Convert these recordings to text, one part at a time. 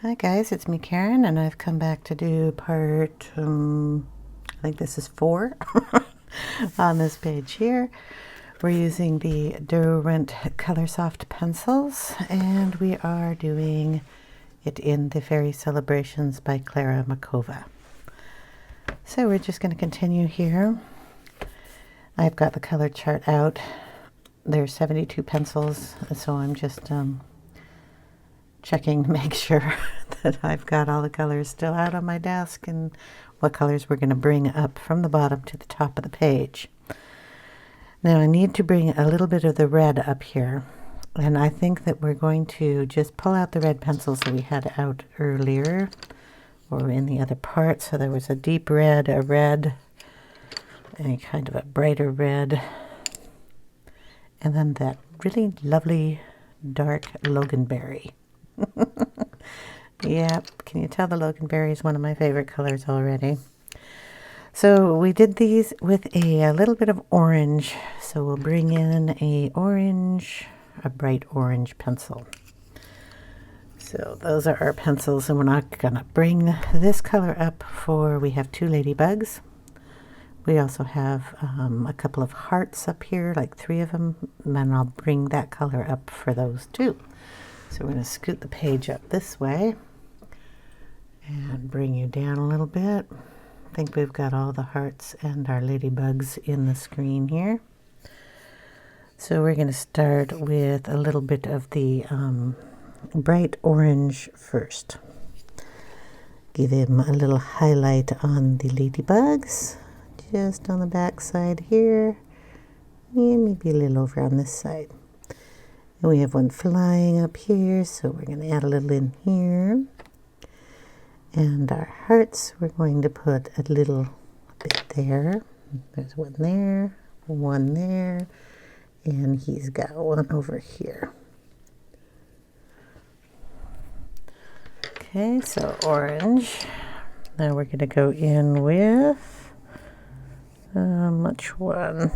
Hi guys, it's me Karen, and I've come back to do part, I think this is 4 on this page here. We're using the Derwent Coloursoft Pencils, and we are doing it in the Fairy Celebrations by Klara Markova. So we're just going to continue here. I've got the color chart out. There's 72 pencils, so I'm just checking to make sure that I've got all the colors still out on my desk and what colors we're going to bring up from the bottom to the top of the page. Now I need to bring a little bit of the red up here, and I think that we're going to just pull out the red pencils that we had out earlier or in the other part. So there was a deep red, a red, a kind of a brighter red, and then that really lovely dark loganberry. Yeah, can you tell the loganberry is one of my favorite colors already? So we did these with a little bit of orange. So we'll bring in a bright orange pencil. So those are our pencils, and we're not gonna bring this color up we have 2 ladybugs. We also have a couple of hearts up here, like 3 of them, and I'll bring that color up for those too. So we're going to scoot the page up this way and bring you down a little bit. I think we've got all the hearts and our ladybugs in the screen here. So we're going to start with a little bit of the bright orange first. Give him a little highlight on the ladybugs, just on the back side here, and maybe a little over on this side. And we have one flying up here, so we're going to add a little in here. And our hearts, we're going to put a little bit there. There's one there, and he's got one over here. Okay, so orange. Now we're going to go in with, which one?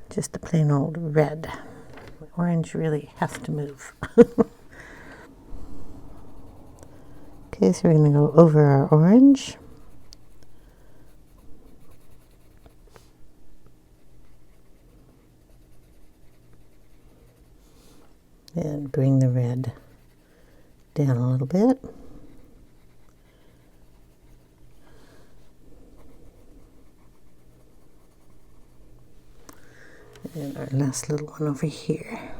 Just a plain old red. Orange really has to move. Okay, so we're going to go over our orange. And bring the red down a little bit. And our last little one over here.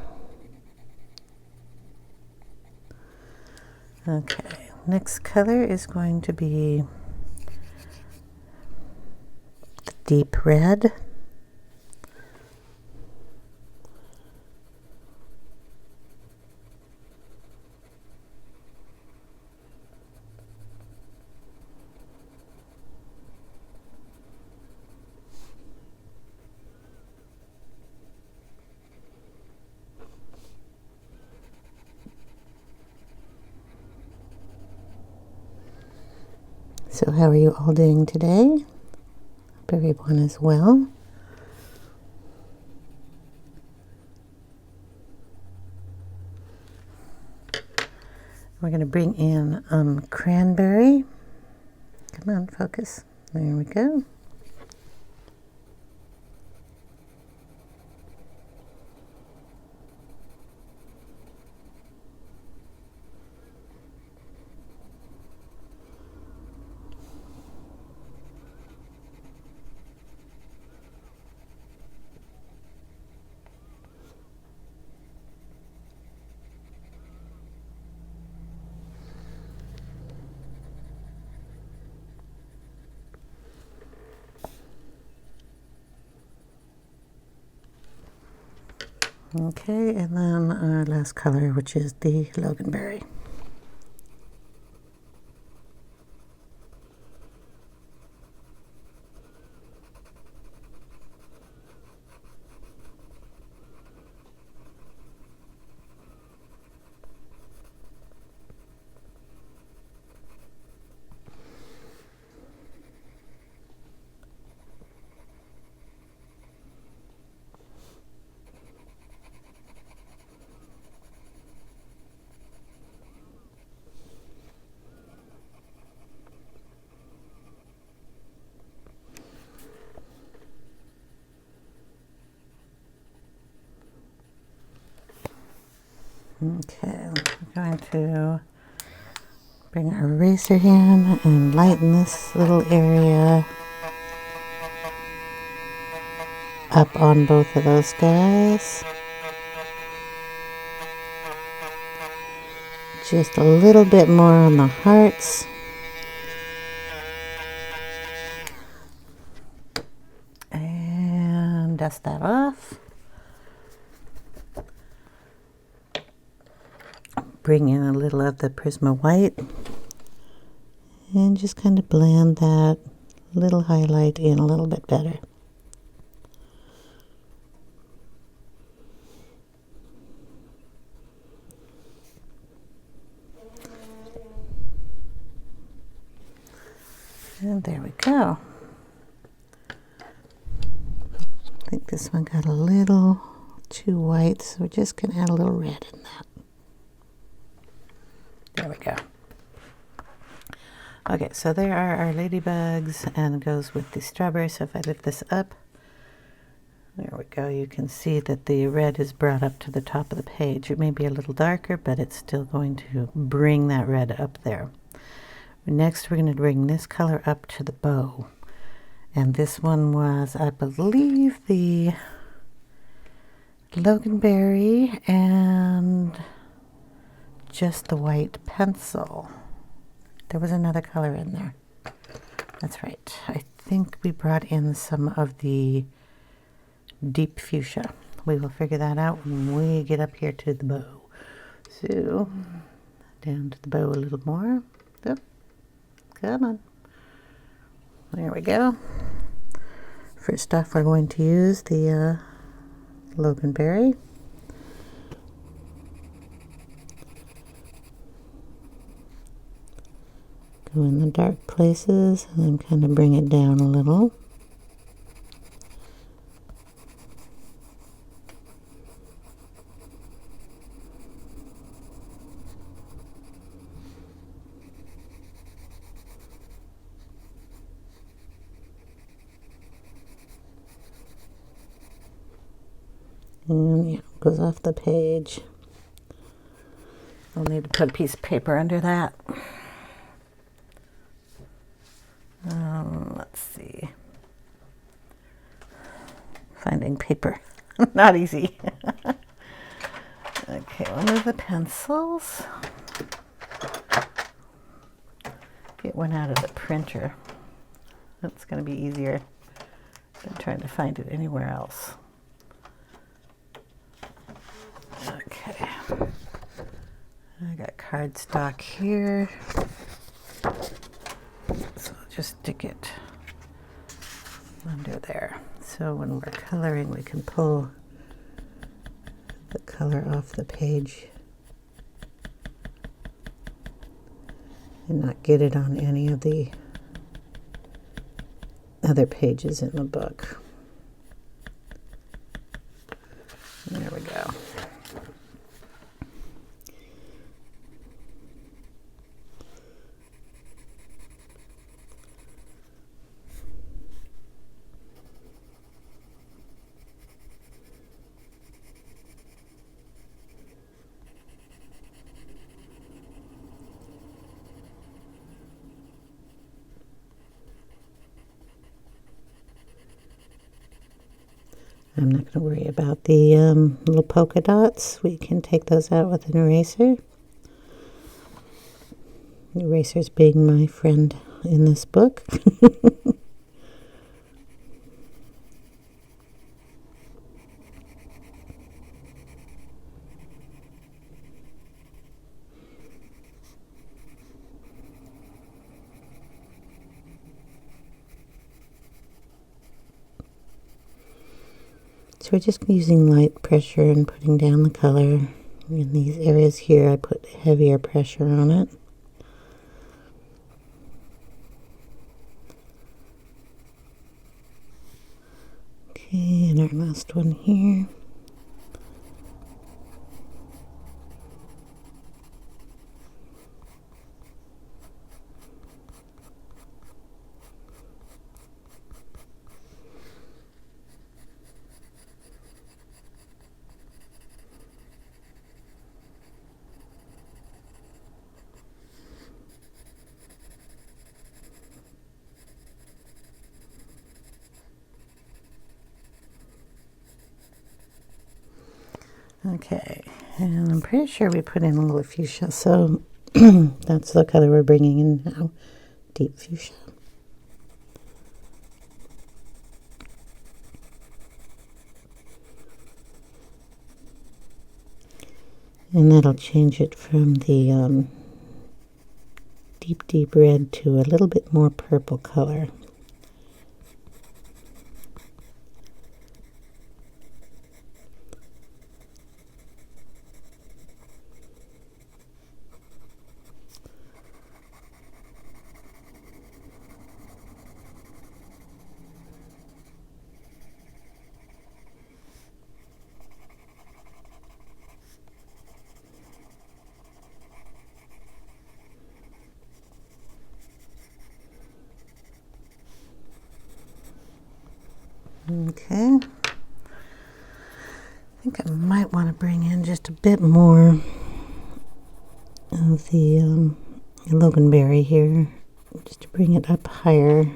Okay, next color is going to be the deep red. So how are you all doing today? Hope everyone is well. We're going to bring in Cranberry. Come on, focus. There we go. Okay, and then our last color, which is the loganberry. Okay, we're going to bring our eraser in and lighten this little area up on both of those guys. Just a little bit more on the hearts. And dust that off. Bring in a little of the Prisma White and just kind of blend that little highlight in a little bit better. And there we go. I think this one got a little too white, so we're just going to add a little red in that. There we go. Okay, so there are our ladybugs, and it goes with the strawberry. So if I lift this up, there we go. You can see that the red is brought up to the top of the page. It may be a little darker, but it's still going to bring that red up there. Next, we're going to bring this color up to the bow. And this one was, I believe, the Loganberry and just the white pencil. There was another color in there. That's right. I think we brought in some of the deep fuchsia. We will figure that out when we get up here to the bow. So, down to the bow a little more. Oh, come on. There we go. First off, we're going to use the Loganberry. Go in the dark places and then kind of bring it down a little. And yeah, it goes off the page. I'll need to put a piece of paper under that. Let's see. Finding paper, not easy. Okay, one of the pencils. Get one out of the printer. That's going to be easier than trying to find it anywhere else. Okay, I got cardstock here, so I'll just stick it under there. So when we're coloring, we can pull the color off the page and not get it on any of the other pages in the book. There we go. I'm not going to worry about the little polka dots. We can take those out with an eraser. Erasers being my friend in this book. So we're just using light pressure and putting down the color. In these areas here, I put heavier pressure on it. Okay, and our last one here. Okay, and I'm pretty sure we put in a little fuchsia, so that's the color we're bringing in now, deep fuchsia. And that'll change it from the deep red to a little bit more purple color. Okay, I think I might want to bring in just a bit more of the loganberry here, just to bring it up higher.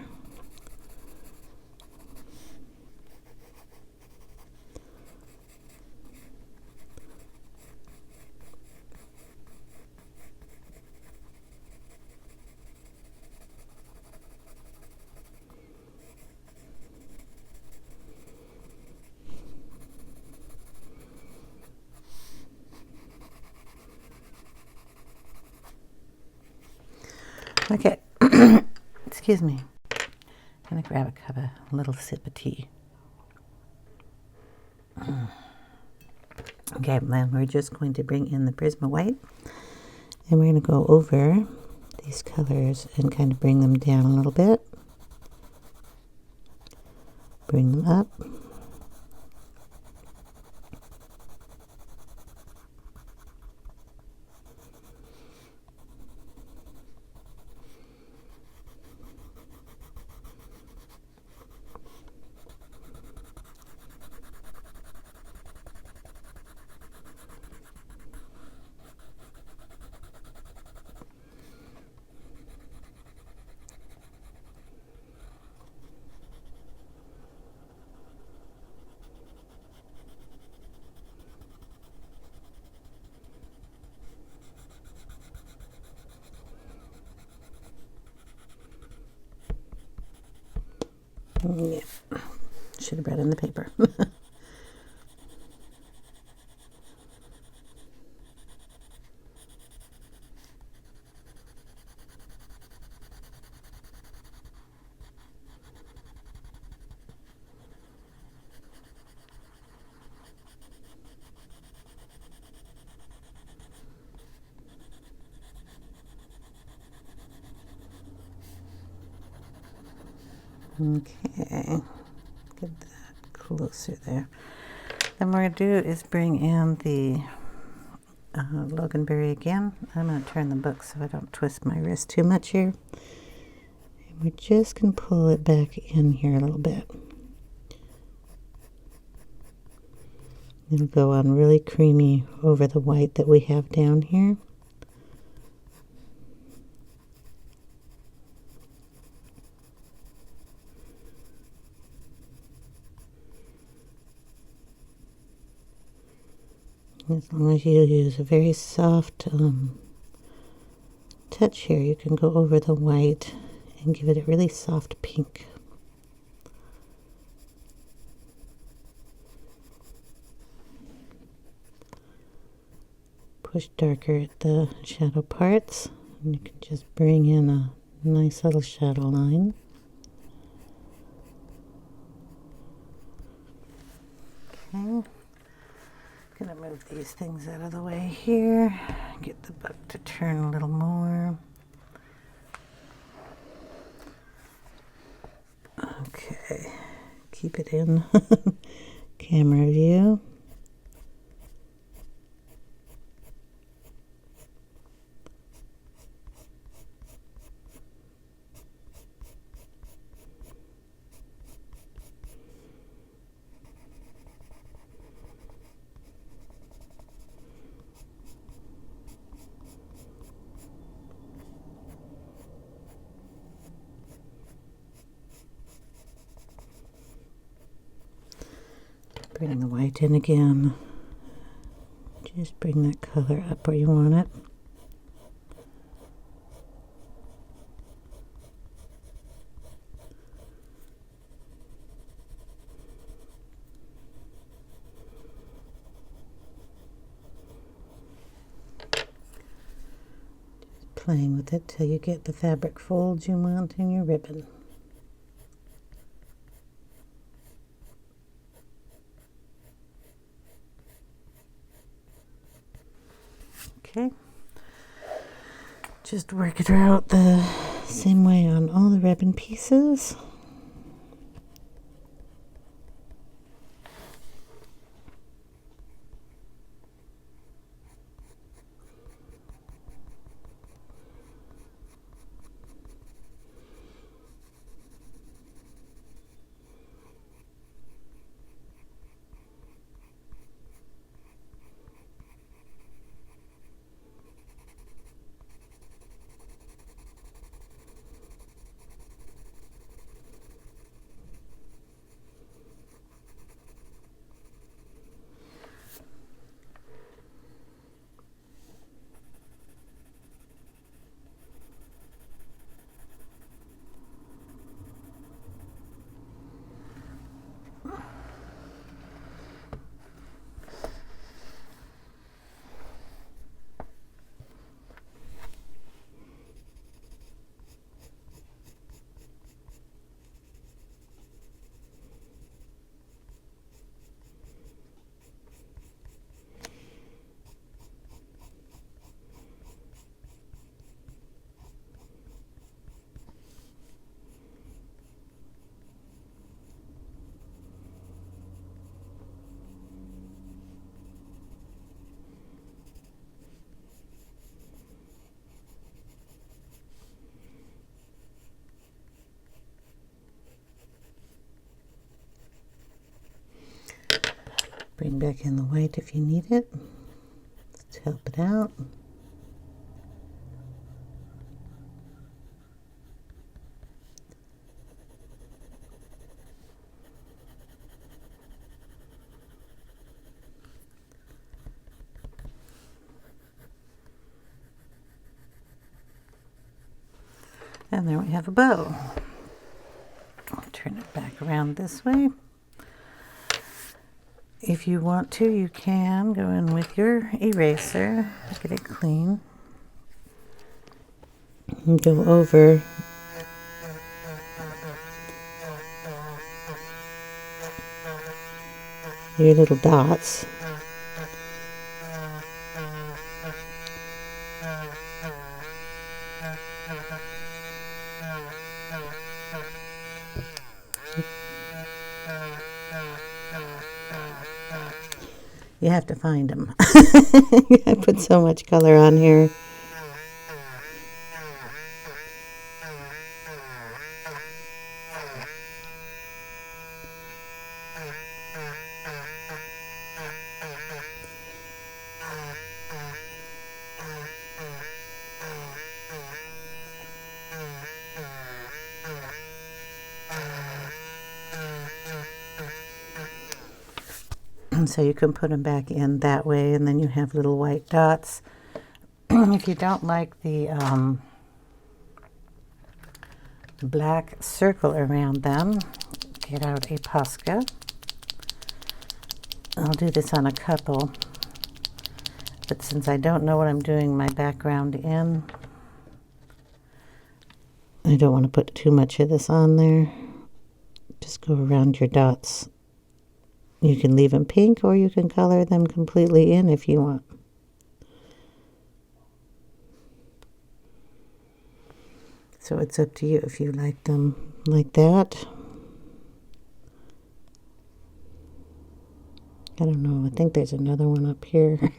Okay, excuse me. I'm gonna grab a cup of a little sip of tea. Okay, then we're just going to bring in the Prisma White, and we're going to go over these colors and kind of bring them down a little bit. Bring them up. Yeah, should have brought in the paper. Okay, get that closer there. Then what we're going to do is bring in the loganberry again. I'm going to turn the book so I don't twist my wrist too much here. And we're just going to pull it back in here a little bit. It'll go on really creamy over the white that we have down here. As long as you use a very soft touch here, you can go over the white and give it a really soft pink. Push darker at the shadow parts, and you can just bring in a nice little shadow line. Okay. Gonna move these things out of the way here. Get the book to turn a little more. Okay, keep it in camera view. Bring the white in again. Just bring that color up where you want it. Just playing with it till you get the fabric folds you want in your ribbon. Okay, just work it out the same way on all the ribbon pieces. Bring back in the white if you need it. Let's help it out. And there we have a bow. I'll turn it back around this way. If you want to, you can go in with your eraser, get it clean, and go over your little dots. You have to find them. I put so much color on here. So you can put them back in that way, and then you have little white dots. If you don't like the black circle around them, get out a Posca. I'll do this on a couple, but since I don't know what I'm doing my background in, I don't want to put too much of this on there. Just go around your dots. You can leave them pink, or you can color them completely in if you want. So it's up to you if you like them like that. I don't know, I think there's another one up here.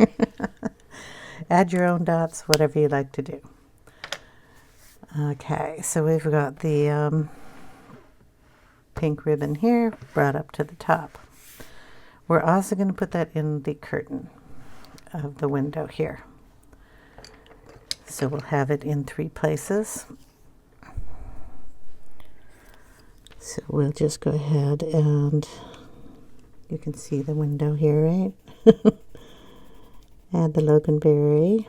Add your own dots, whatever you like to do. Okay, so we've got the pink ribbon here brought up to the top. We're also going to put that in the curtain of the window here. So we'll have it in 3 places. So we'll just go ahead and you can see the window here, right? Add the loganberry.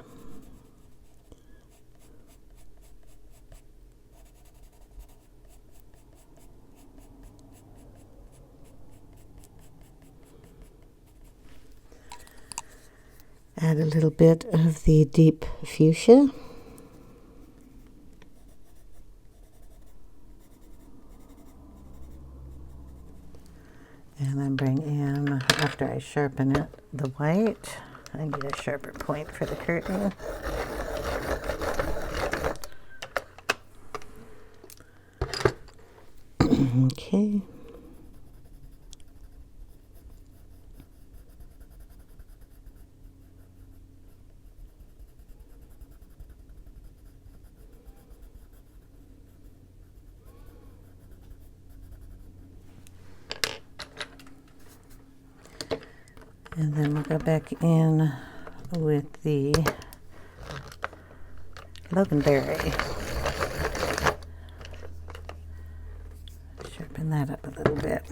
Add a little bit of the deep fuchsia. And then bring in, after I sharpen it, the white. I need a sharper point for the curtain. Okay. And then we'll go back in with the loganberry. Sharpen that up a little bit.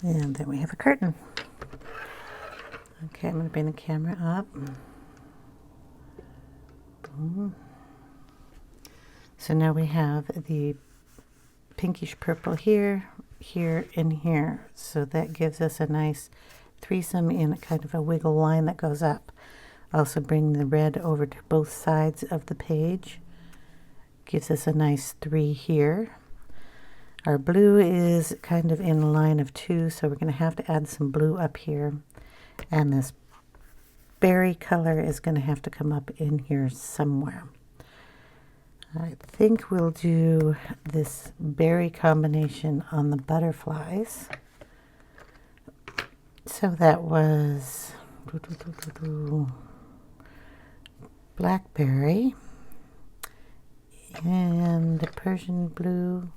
And then we have a curtain. Okay, I'm going to bring the camera up. Boom. So now we have the pinkish purple here, here, and here. So that gives us a nice threesome in kind of a wiggle line that goes up. Also bring the red over to both sides of the page. Gives us a nice 3 here. Our blue is kind of in a line of 2, so we're going to have to add some blue up here. And this berry color is going to have to come up in here somewhere. I think we'll do this berry combination on the butterflies. So that was Blackberry and the Prussian Blue.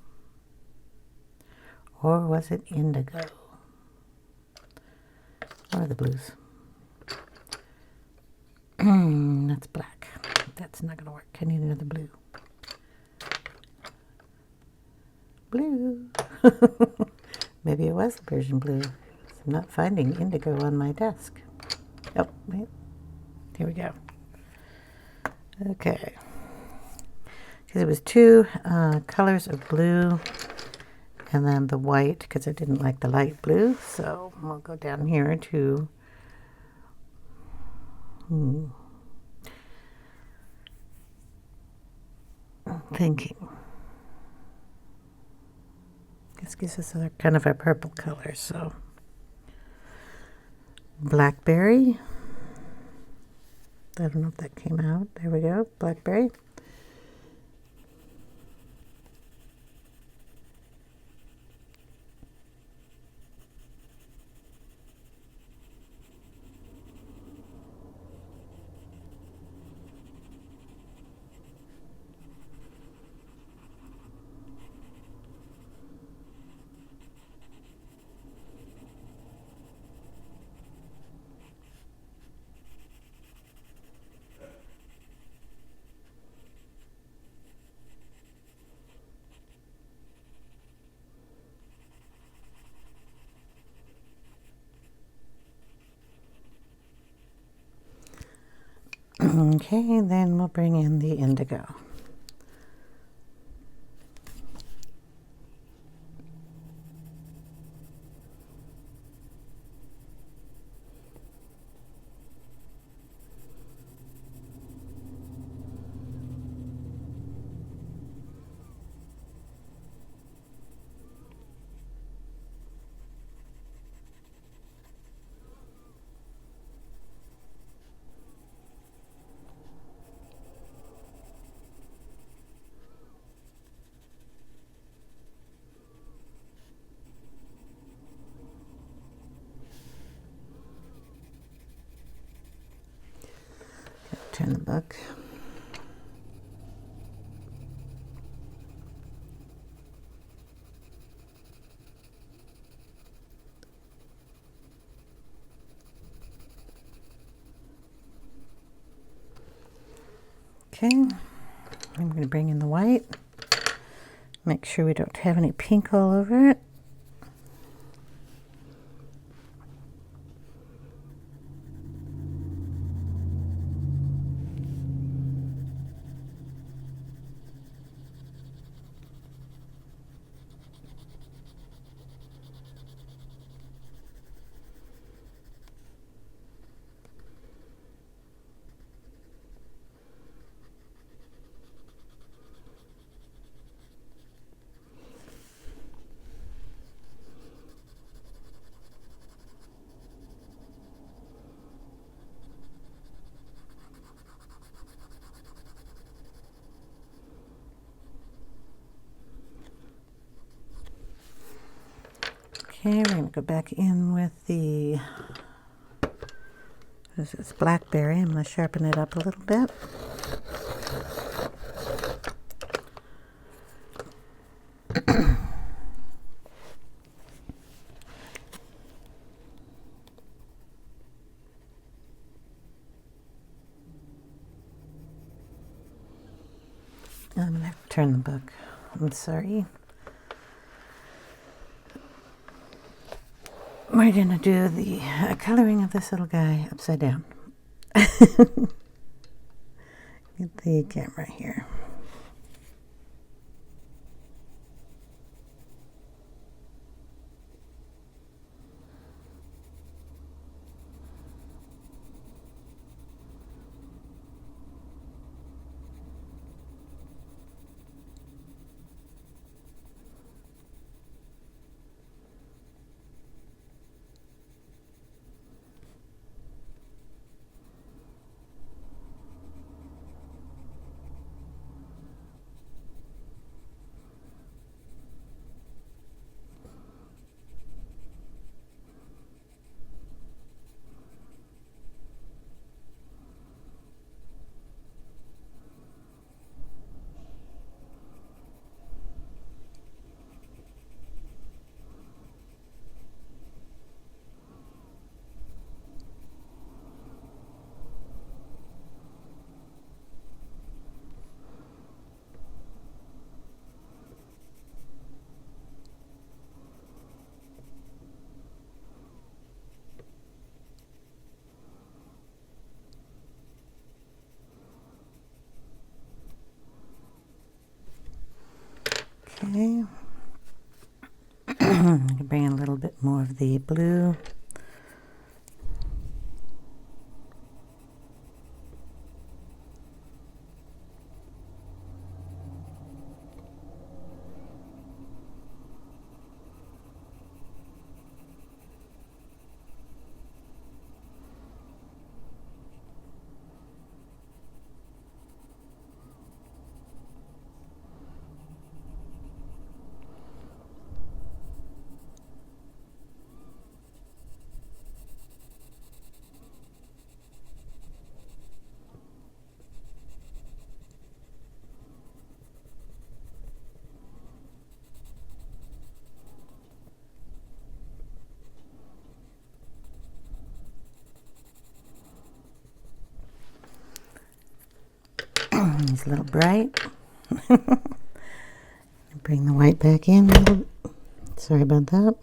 Or was it Indigo? Or the blues? That's black. That's not going to work. I need another blue. Blue. Maybe it was the Persian blue. I'm not finding indigo on my desk. Oh, wait. Here we go. Okay. Because it was 2 colors of blue. And then the white, because I didn't like the light blue. So we'll go down here to thinking. This gives us a kind of a purple color. So Blackberry. I don't know if that came out. There we go. Blackberry. Okay, then we'll bring in the indigo. turn the book. Okay, I'm going to bring in the white. Make sure we don't have any pink all over it. Okay, we're going to go back in with the, this is Blackberry. I'm going to sharpen it up a little bit. I'm going to have to turn the book. I'm sorry. We're going to do the coloring of this little guy upside down. Get the camera here. Okay, I'm going to bring in a little bit more of the blue. He's a little bright. Bring the white back in a little. Sorry about that.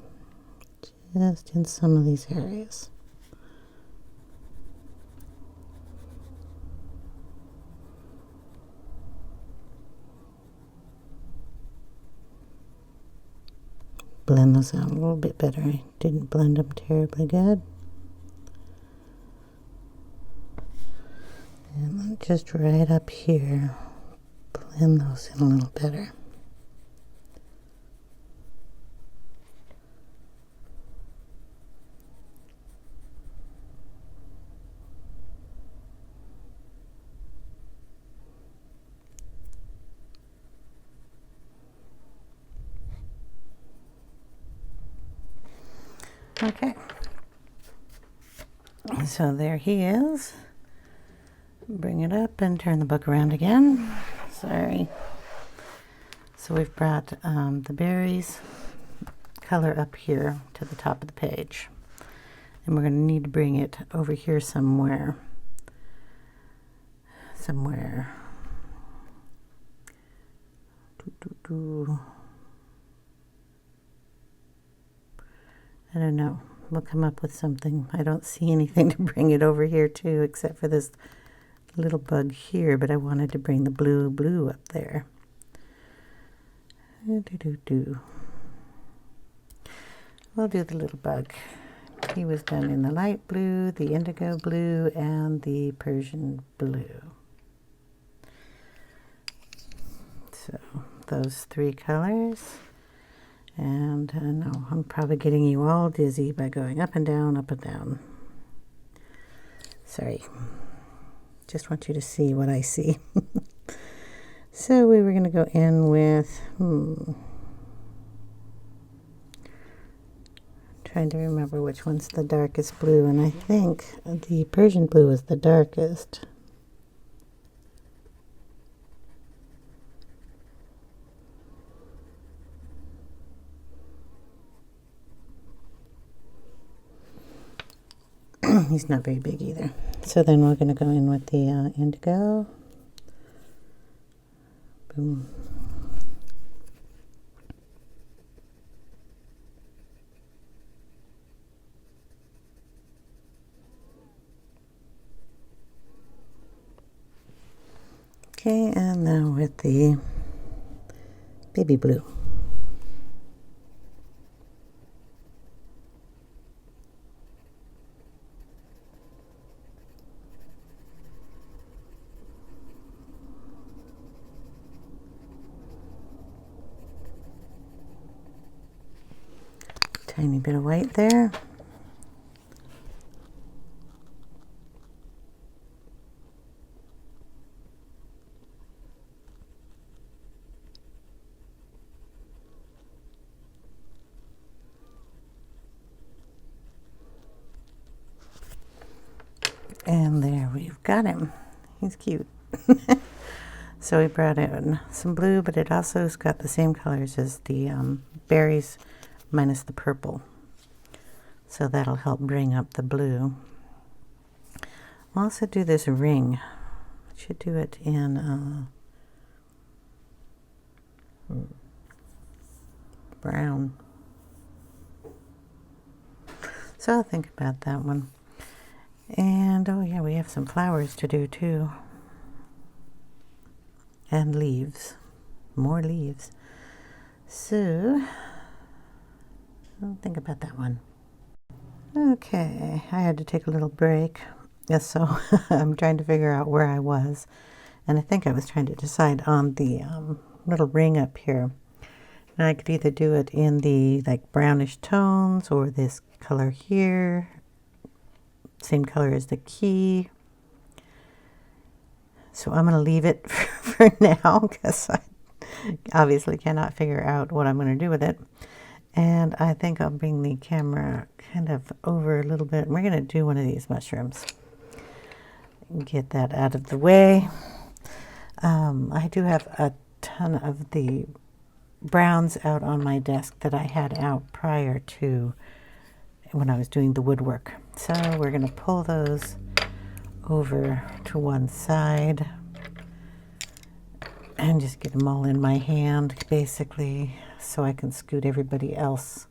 Just in some of these areas. Blend those out a little bit better. I didn't blend them terribly good. And then just right up here, blend those in a little better. Okay, so there he is. Bring it up and turn the book around again. Sorry. So we've brought the berries color up here to the top of the page. And we're going to need to bring it over here somewhere. I don't know. We'll come up with something. I don't see anything to bring it over here to, except for this little bug here, but I wanted to bring the blue up there. We'll do the little bug. He was done in the light blue, the indigo blue, and the Prussian blue. So those three colors. And no, I'm probably getting you all dizzy by going up and down, up and down. Sorry. Just want you to see what I see. So we were going to go in with, trying to remember which one's the darkest blue, and I think the Prussian blue is the darkest. He's not very big either. So then we're going to go in with the indigo. Boom. Okay, and now with the baby blue. Tiny bit of white there. And there we've got him. He's cute. So we brought in some blue, but it also has got the same colors as the berries minus the purple. So that'll help bring up the blue. We'll also do this ring. Should do it in brown. So I'll think about that one. And oh yeah, we have some flowers to do too. And leaves. More leaves. So I'll think about that one. Okay, I had to take a little break. Yes, so I'm trying to figure out where I was. And I think I was trying to decide on the little ring up here. And I could either do it in the like brownish tones or this color here. Same color as the key. So I'm going to leave it for now because I obviously cannot figure out what I'm going to do with it. And I think I'll bring the camera kind of over a little bit. We're going to do one of these mushrooms. Get that out of the way. I do have a ton of the browns out on my desk that I had out prior to when I was doing the woodwork. So we're going to pull those over to one side and just get them all in my hand basically so I can scoot everybody else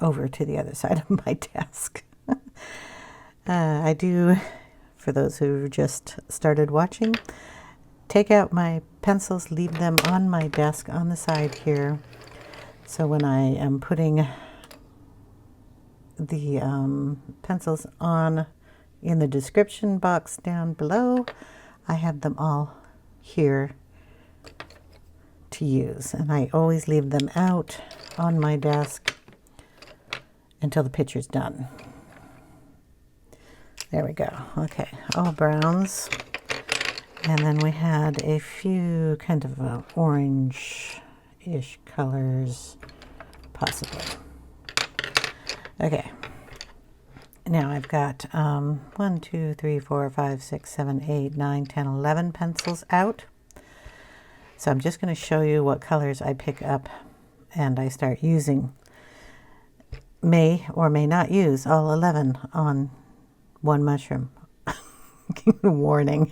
over to the other side of my desk. I do, for those who just started watching, take out my pencils, leave them on my desk on the side here. So when I am putting the pencils on in the description box down below, I have them all here to use. And I always leave them out on my desk until the picture's done. There we go. Okay, all browns. And then we had a few kind of orange-ish colors, possibly. Okay. Now I've got 1, 2, 3, 4, 5, 6, 7, 8, 9, 10, 11 pencils out. So I'm just going to show you what colors I pick up and I start using. May or may not use all 11 on one mushroom. Warning.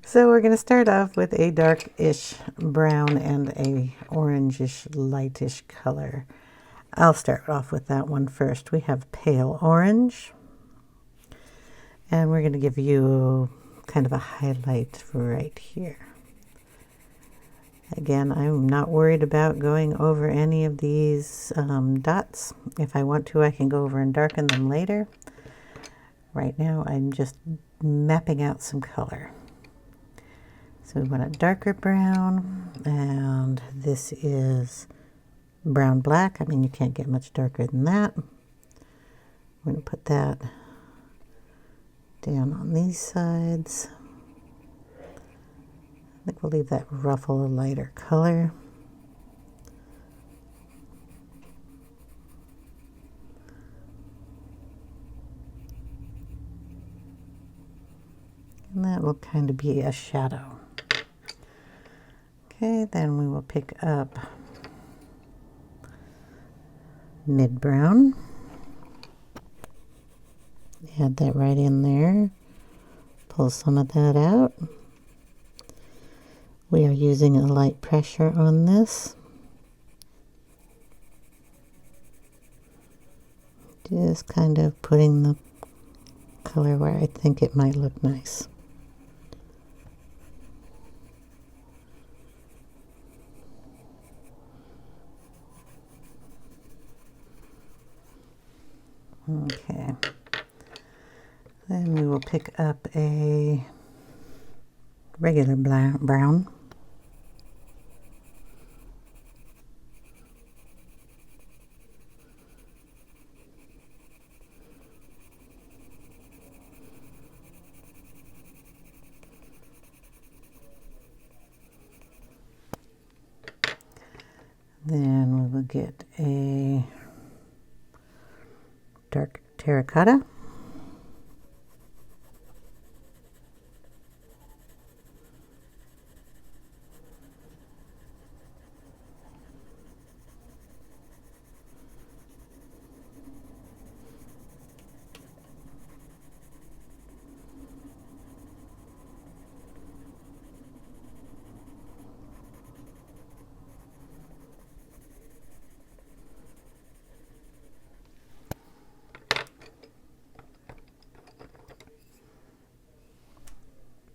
So we're going to start off with a darkish brown and a orangish lightish color. I'll start off with that one first. We have pale orange, and we're going to give you kind of a highlight right here. Again, I'm not worried about going over any of these dots. If I want to, I can go over and darken them later. Right now, I'm just mapping out some color. So we want a darker brown, and this is brown black. I mean, you can't get much darker than that. We're going to put that down on these sides. I think we'll leave that ruffle a lighter color. And that will kind of be a shadow. Okay, then we will pick up mid-brown. Add that right in there. Pull some of that out. We are using a light pressure on this. Just kind of putting the color where I think it might look nice. Okay. Then we will pick up a regular brown. Then we will get a dark terracotta.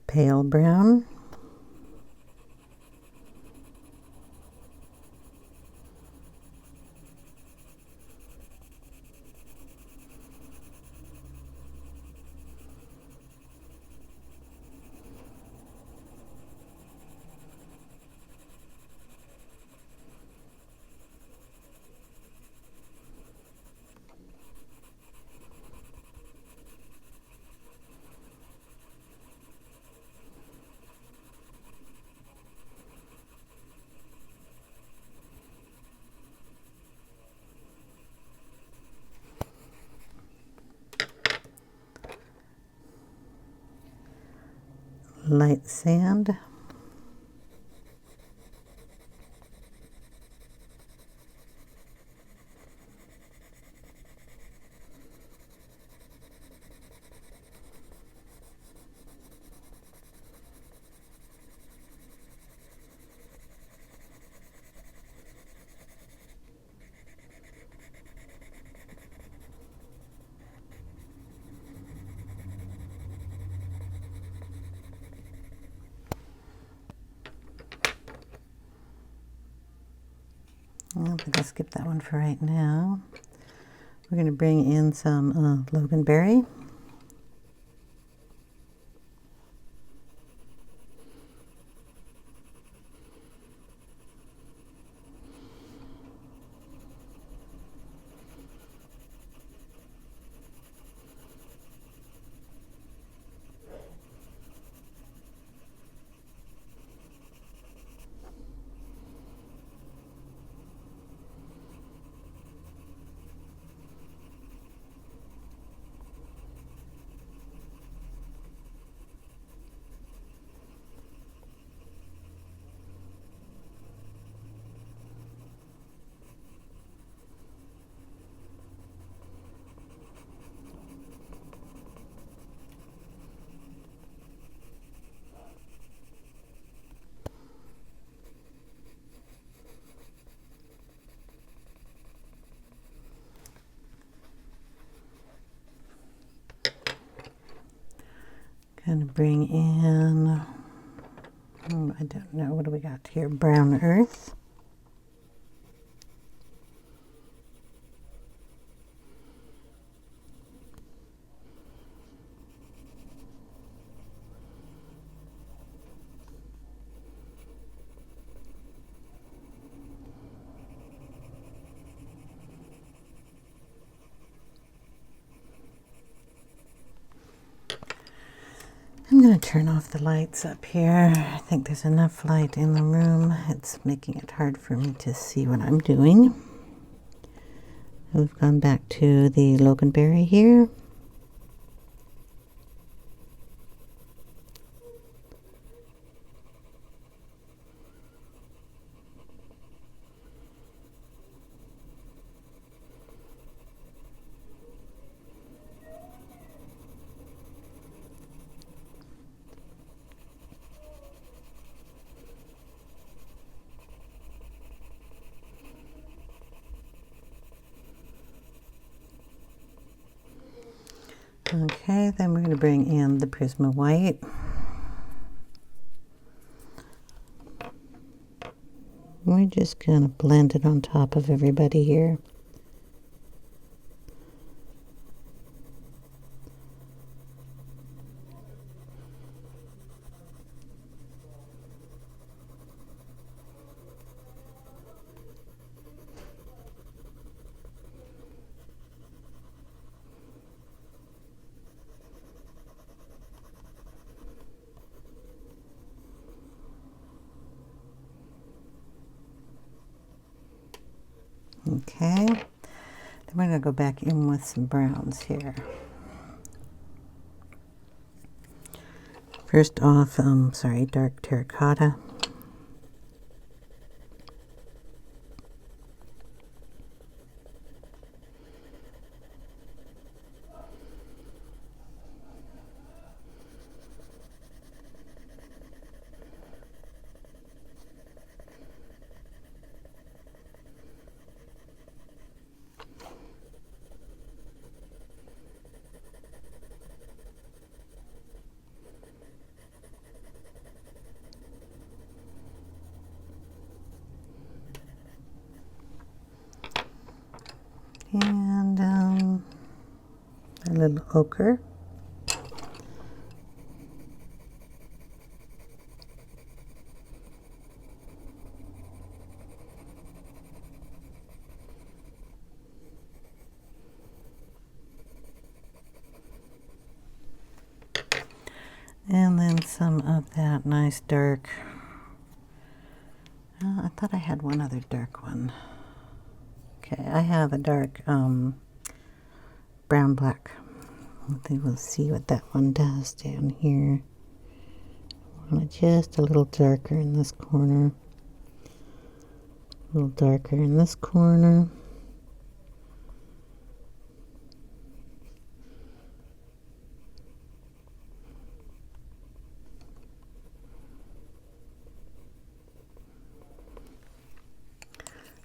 Pale brown. Light sand. I think I'll skip that one for right now. We're going to bring in some Loganberry. Gonna bring in, I don't know, what do we got here? Brown earth. I'm going to turn off the lights up here. I think there's enough light in the room. It's making it hard for me to see what I'm doing. We've gone back to the loganberry here. Okay, then we're going to bring in the Prisma White. We're just going to blend it on top of everybody here. Okay, then we're going to go back in with some browns here. First off, dark terracotta. And a little ochre. And then some of that nice dark, I thought I had one other dark one. Okay, I have a dark brown black. I think we'll see what that one does down here. I want it just a little darker in this corner. A little darker in this corner.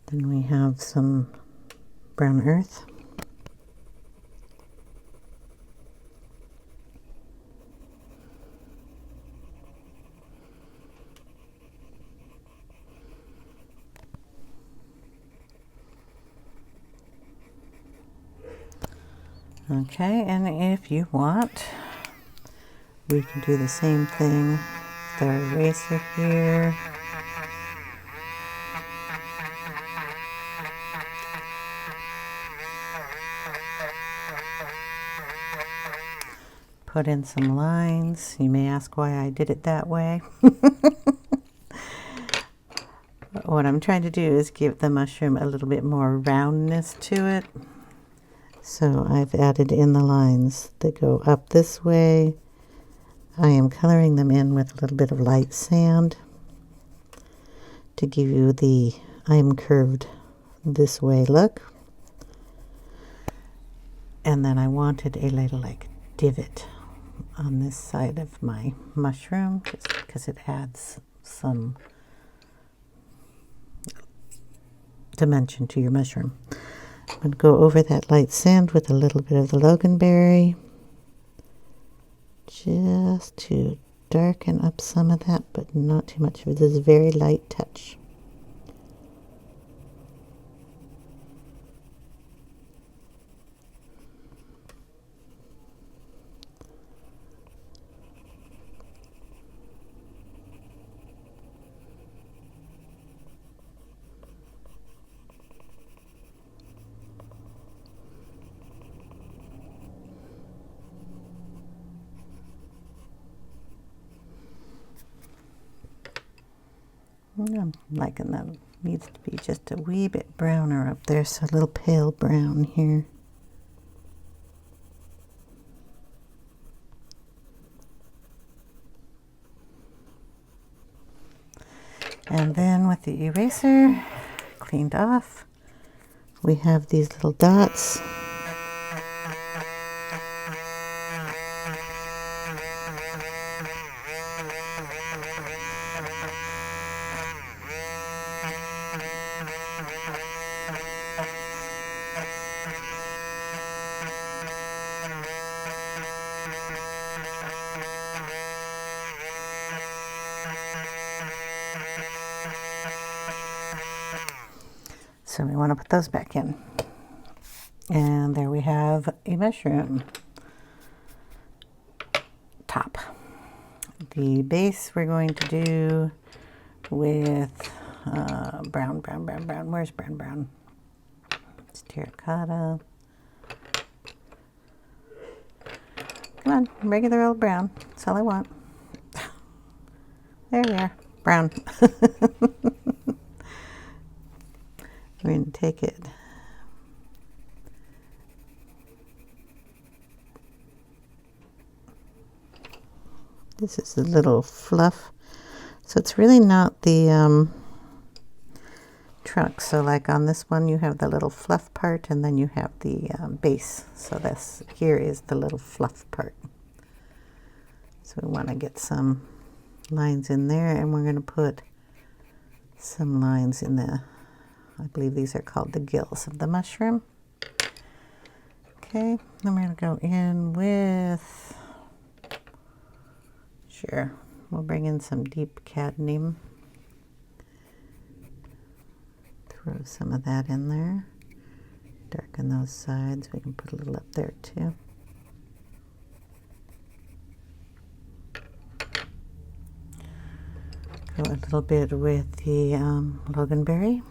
Then we have some brown earth. Okay, and if you want, we can do the same thing with our eraser here. Put in some lines. You may ask why I did it that way. What I'm trying to do is give the mushroom a little bit more roundness to it. So I've added in the lines that go up this way. I am coloring them in with a little bit of light sand to give you the I'm curved this way look. And then I wanted a little like divot on this side of my mushroom just because it adds some dimension to your mushroom. I'm going to go over that light sand with a little bit of the loganberry just to darken up some of that, but not too much. This is a very light touch. I'm liking that. It needs to be just a wee bit browner up there, so a little pale brown here. And then with the eraser cleaned off, we have these little dots. So we want to put those back in. And there we have a mushroom top. The base we're going to do with brown. Where's brown? It's terracotta. Come on, regular old brown. That's all I want. There we are, brown. We're going to take it. This is a little fluff. So it's really not the trunk. So like on this one, you have the little fluff part, and then you have the base. So this here is the little fluff part. So we want to get some lines in there, and we're going to put some lines in the, I believe these are called the gills of the mushroom. Okay, then we're going to go in with, sure, we'll bring in some deep cadmium. Throw some of that in there. Darken those sides. We can put a little up there too. Go a little bit with the loganberry.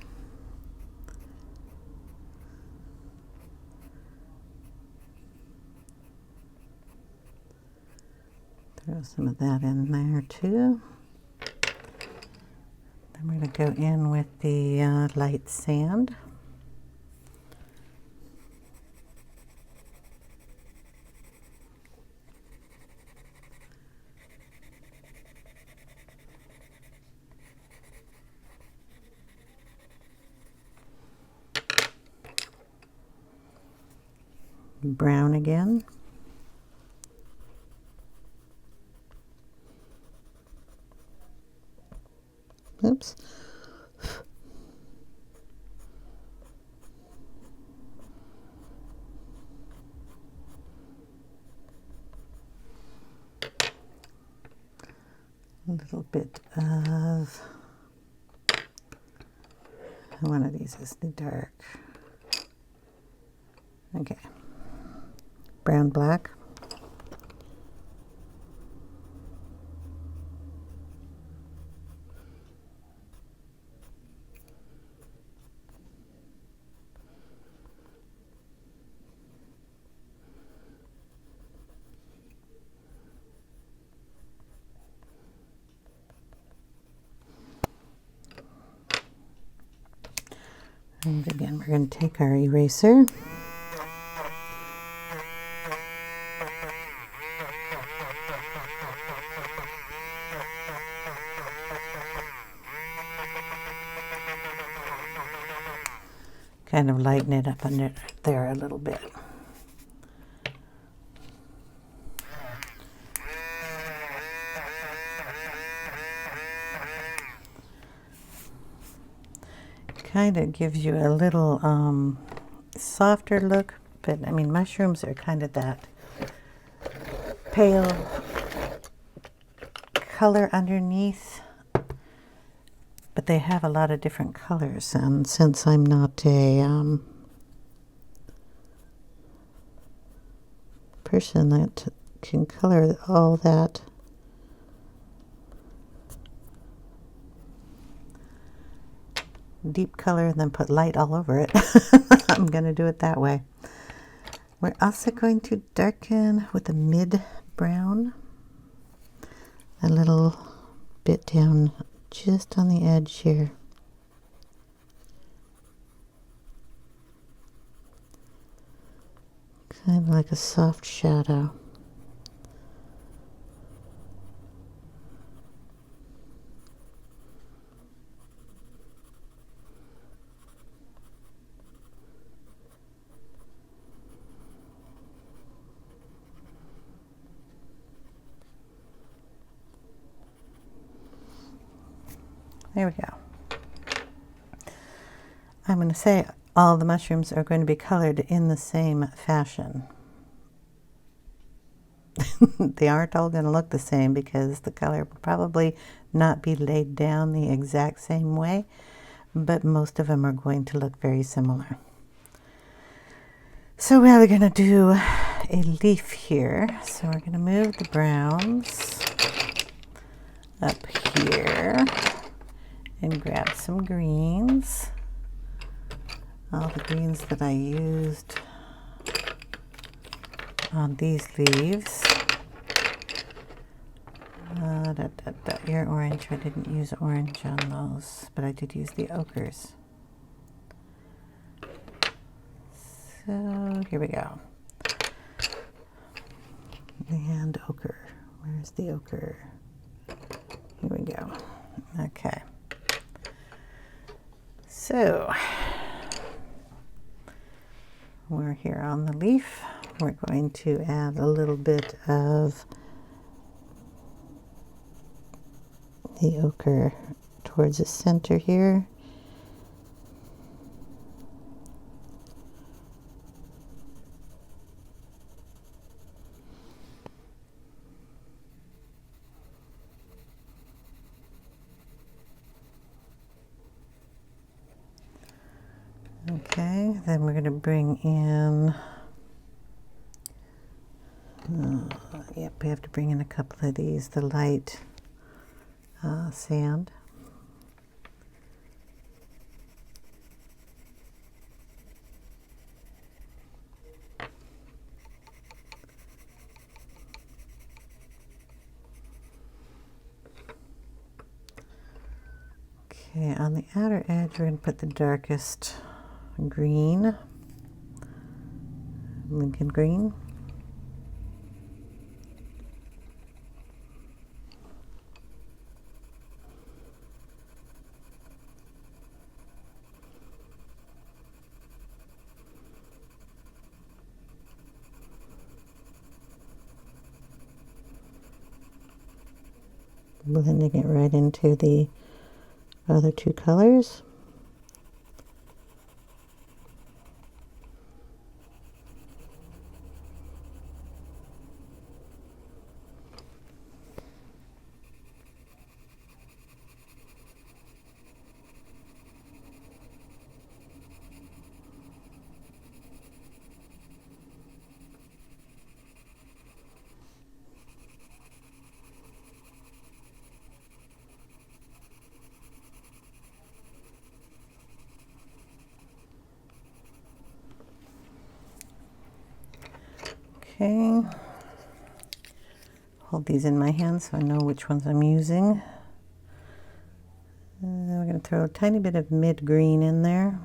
Throw some of that in there too. Then we're going to go in with the light sand. Brown again. Oops. A little bit of, one of these is the dark. Okay. Brown, black. And again, we're going to take our eraser. Kind of lighten it up under there a little bit. Kind of gives you a little softer look, but I mean mushrooms are kind of that pale color underneath, but they have a lot of different colors, and since I'm not a person that can color all that, deep color and then put light all over it, I'm going to do it that way. We're also going to darken with a mid brown, a little bit down just on the edge here. Kind of like a soft shadow. There we go. I'm going to say all the mushrooms are going to be colored in the same fashion. They aren't all going to look the same because the color will probably not be laid down the exact same way, but most of them are going to look very similar. So we're going to do a leaf here. So we're going to move the browns up here and grab some greens. All the greens that I used on these leaves. Your orange, I didn't use orange on those, but I did use the ochres. So here we go. And ochre. Where's the ochre? Here we go. Okay. So we're here on the leaf. We're going to add a little bit of the ochre towards the center here. Okay, then we're going to bring in, yep, we have to bring in a couple of these, the light sand. Okay, on the outer edge, we're going to put the darkest green, Lincoln green. Blending it right into the other two colors. Okay, hold these in my hand so I know which ones I'm using. We're going to throw a tiny bit of mid green in there.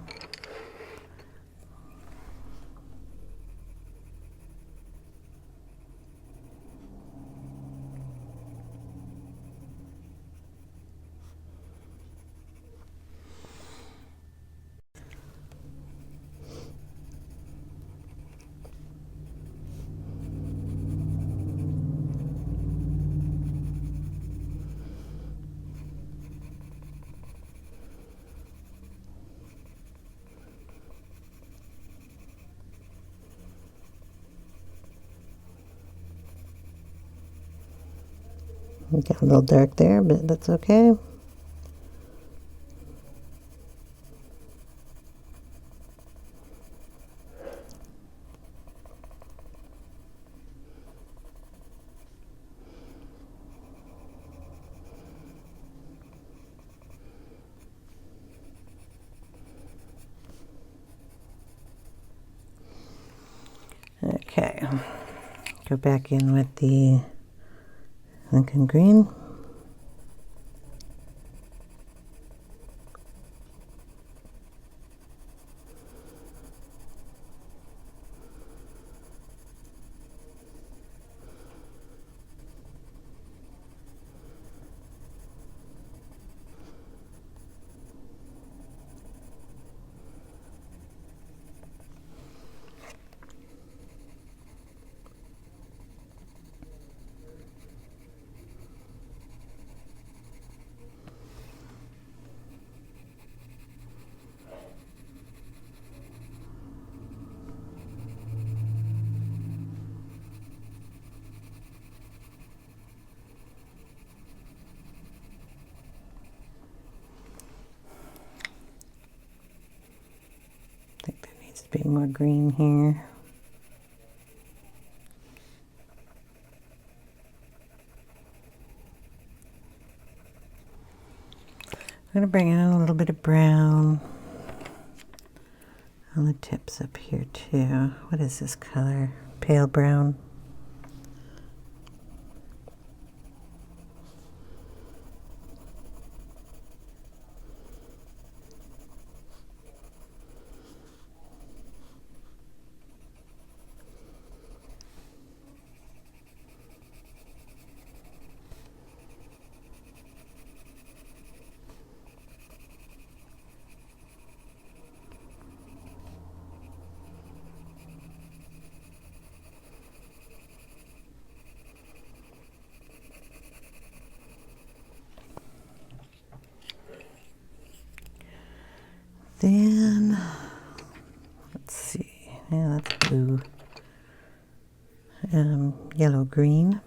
Got a little dark there, but that's okay. Okay, go back in with the Lincoln green. Be more green here. I'm going to bring in a little bit of brown on the tips up here too. What is this color? Pale brown. Then, let's see, yeah, that's blue, yellow green.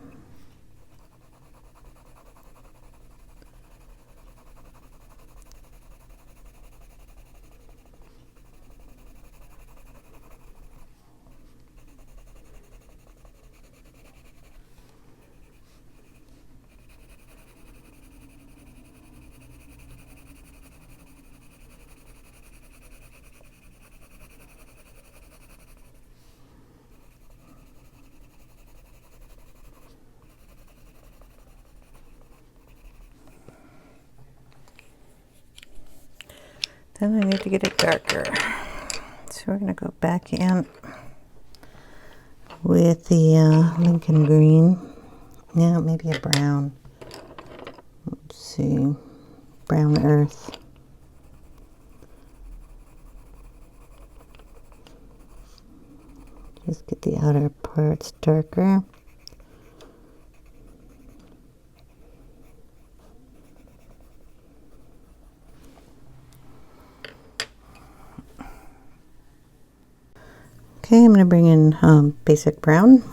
Then I need to get it darker. So we're going to go back in with the Lincoln green. Yeah, maybe a brown. Let's see. Brown earth. Just get the outer parts darker. Okay, I'm going to bring in basic brown.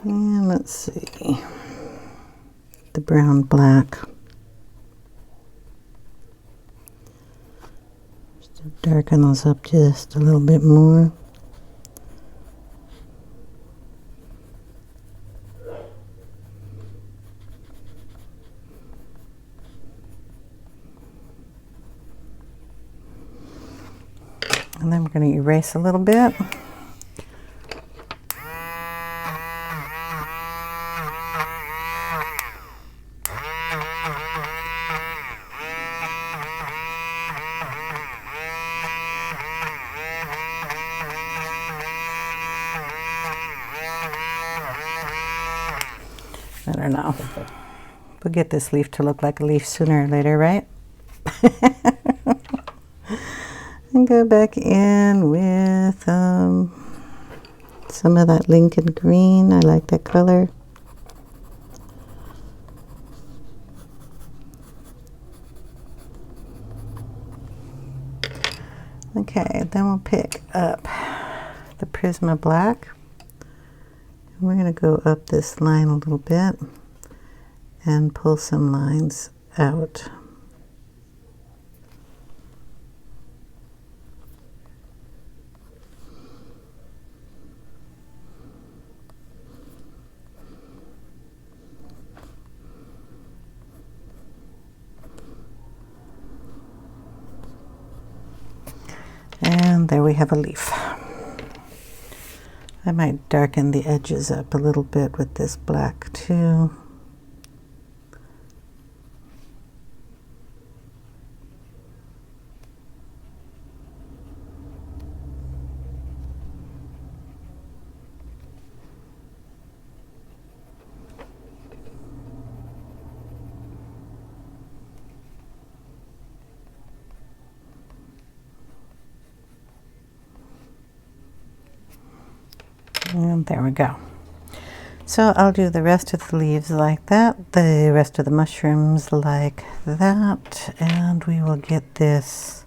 And let's see, the brown black. Just to darken those up just a little bit more. And then we're going to erase a little bit. I don't know. get this leaf to look like a leaf sooner or later, right? And go back in with some of that Lincoln green. I like that color. Okay, then we'll pick up the Prisma Black. We're going to go up this line a little bit and pull some lines out. And there we have a leaf. I might darken the edges up a little bit with this black too. And there we go. So I'll do the rest of the leaves like that, the rest of the mushrooms like that, and we will get this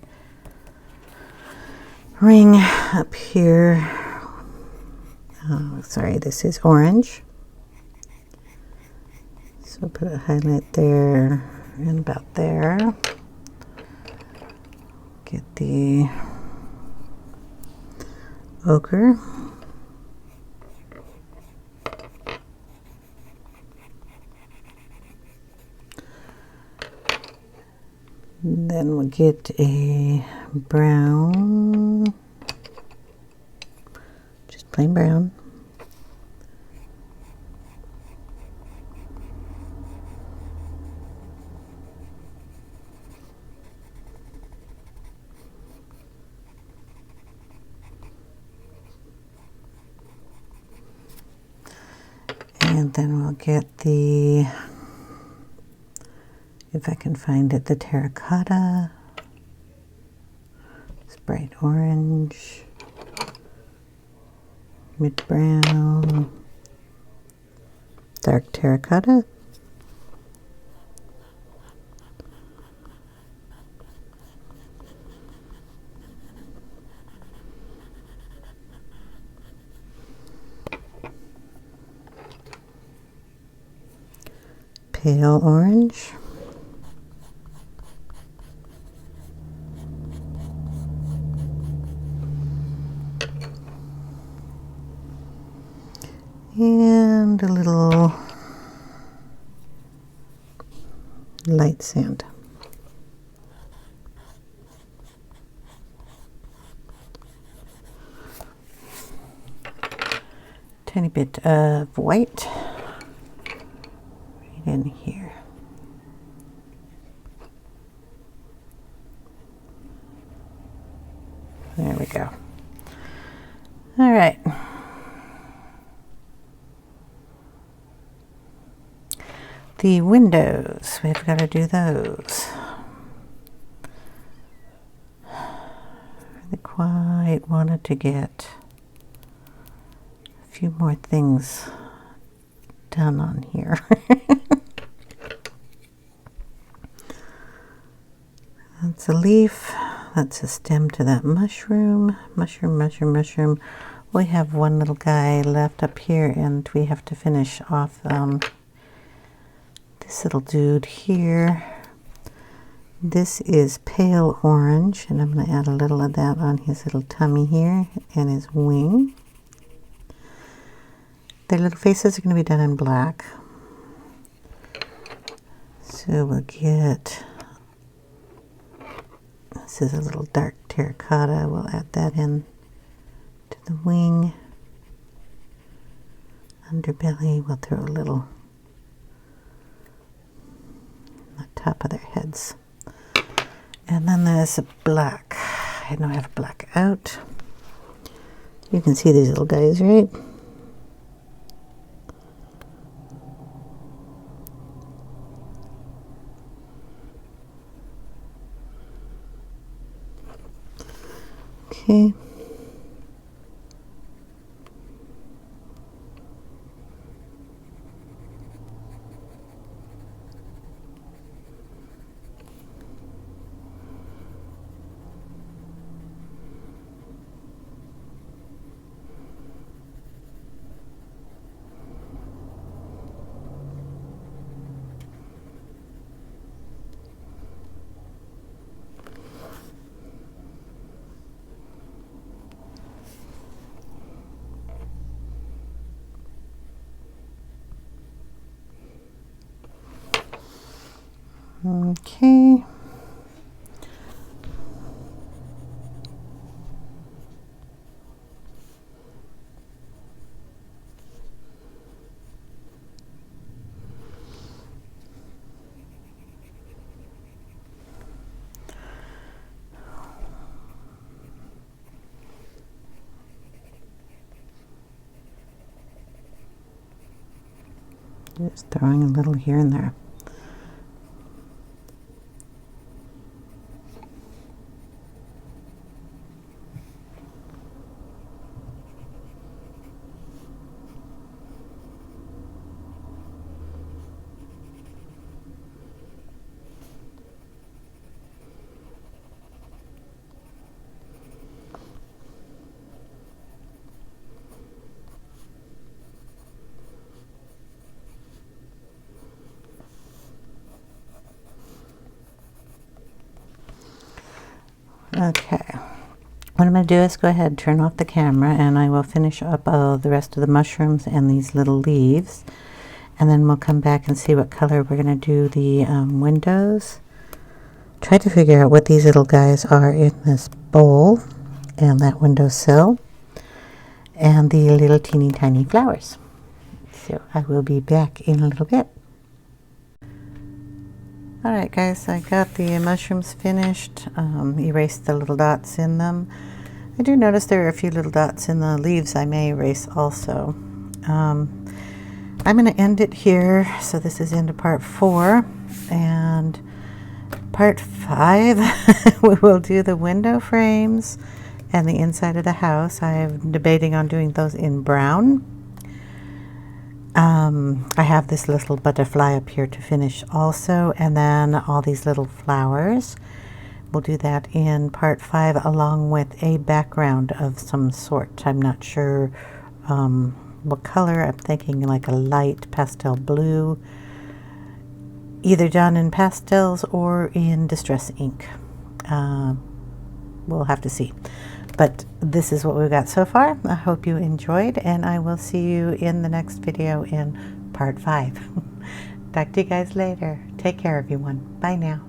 ring up here. Oh, sorry, this is orange. So put a highlight there and about there. Get the ochre. Then we'll get a brown, just plain brown. And then we'll get the, if I can find it, the terracotta. It's bright orange, mid brown, dark terracotta. Pale orange. And a little light sand. Tiny bit of white right in here. There we go. All right. The windows, we've got to do those. I quite wanted to get a few more things done on here. That's a leaf, that's a stem to that mushroom. Mushroom. We have one little guy left up here and we have to finish off this little dude here. This is pale orange, and I'm going to add a little of that on his little tummy here and his wing. Their little faces are going to be done in black. So we'll get, this is a little dark terracotta, we'll add that in to the wing. Underbelly, we'll throw a little on the top of their heads. And then there's a black. I know I have black out. You can see these little guys, right? Okay. Okay. Just throwing a little here and there. Okay, what I'm going to do is go ahead and turn off the camera, and I will finish up the rest of the mushrooms and these little leaves, and then we'll come back and see what color we're going to do the windows. Try to figure out what these little guys are in this bowl and that windowsill, and the little teeny tiny flowers. So I will be back in a little bit. Alright guys, I got the mushrooms finished, erased the little dots in them. I do notice there are a few little dots in the leaves I may erase also. I'm going to end it here, so this is into part 4, and part 5 we will do the window frames and the inside of the house. I'm debating on doing those in brown. I have this little butterfly up here to finish also, and then all these little flowers. We'll do that in part 5 along with a background of some sort. I'm not sure what color. I'm thinking like a light pastel blue, either done in pastels or in distress ink. We'll have to see. But this is what we've got so far. I hope you enjoyed, and I will see you in the next video in part 5. Talk to you guys later. Take care, everyone. Bye now.